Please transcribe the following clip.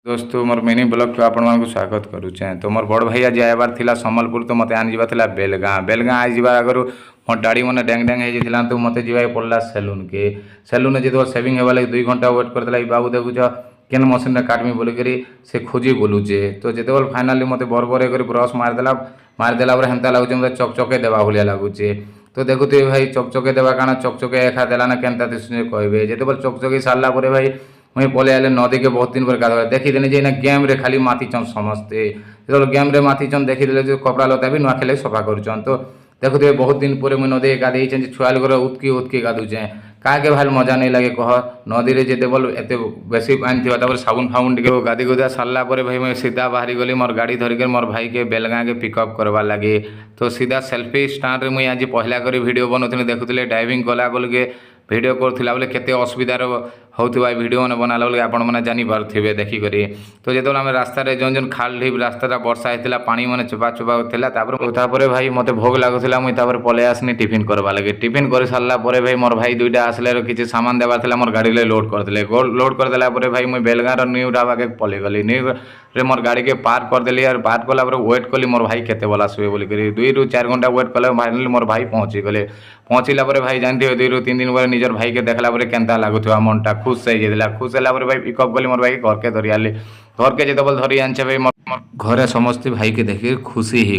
दोस्तों मोर mini blog को आपण मानक स्वागत करुचे। तो मोर बड़ भाई आज आबार थिला सम्बलपुर, तो मते आनी जावा बेलगाँ। बेलगाँ आई जावा आगु मोर दाढ़ी मैंने डेंग डेंग हो तो मते जीवा पड़ा सेलून के। सेलून जो सेविंग होगा लगे 2 घंटा वेट करदेला। बाबू देखुच केन मशीन में काटमी बोलिक से खोजी बोलुचे। तो जो फाइनाली मत बरबर कर ब्रश मारिदेला हेन्ता लगुच मतलब चकचके देवा भाया लगुचे। तो देखुए भाई चकचके देवा कारण चकचके एखा देला ना केन्ता कहे जो चकचके सारा भाई मुझे पलि आए नदी के बहुत दिन पर गाधवा देखीदेली जे गेम रे खाली मातीचन समस्ते जो गेम रे मातीचन देखीदे जो कपड़ा लता भी नुआ खेल सफा कर। तो देखुए बहुत दिन पर मुझे नदी गाधे छुआ लोग उतकी उतकी गाधुचे क्या भाई मजा नहीं लगे कह नदी में जिते बोल एत बेसी पानी थी साबुन फाबुन टे गाधी गुधा सारा भाई मैं सीधा बाहरी गली मोर गाड़ी धरिक मोर भाई के बेलगाँ के पिकअप करवा लगे। तो सीधा सेल्फी स्टाण्ड में मुझे आज पहला कर वीडियो बनाऊँ देखुले ड्राइविंग कला बेल वीडियो करूला बेले केते असुविधार होता वीडियो मैंने बनाला बेले आपण मैंने जानीपारे देखिक। तो जो आम रास्तार जो जो खाल ढीप रास्ता वर्षा होता पानी मैंने चुपा चुपा होता भाई मत भोग लगुला मुझे पलि आसनी टिफिन करवा लगे। टिफिन कर सारा भाई मोर भाई दुईटा आसले किसी सामान देवार मोर गाड़ी लोड करदे। लोड करदेला भाई मुझे बेलगाँर न्यू ढाबा के पलि गली। न्यू रे मोर गाड़ी के पार्क करदेली और पार्क कला वेट कली मोर भाई केते बला आसबे बोलिक 2 ରୁ 4 घंटा वेट कले फाइनाली मोर भाई पहुँची गले। पहुँचला भाई जानते 2 ରୁ 3 दिन पर निजर भाई के देखला केन्ता लगुवा मनटा खुश हो खुश है भाई पिकअप कली मोर भाई के घर के धरी आली। घर के जो धरी आनछे भाई मोर घरे समस्ते भाई के देखिए खुशी ही।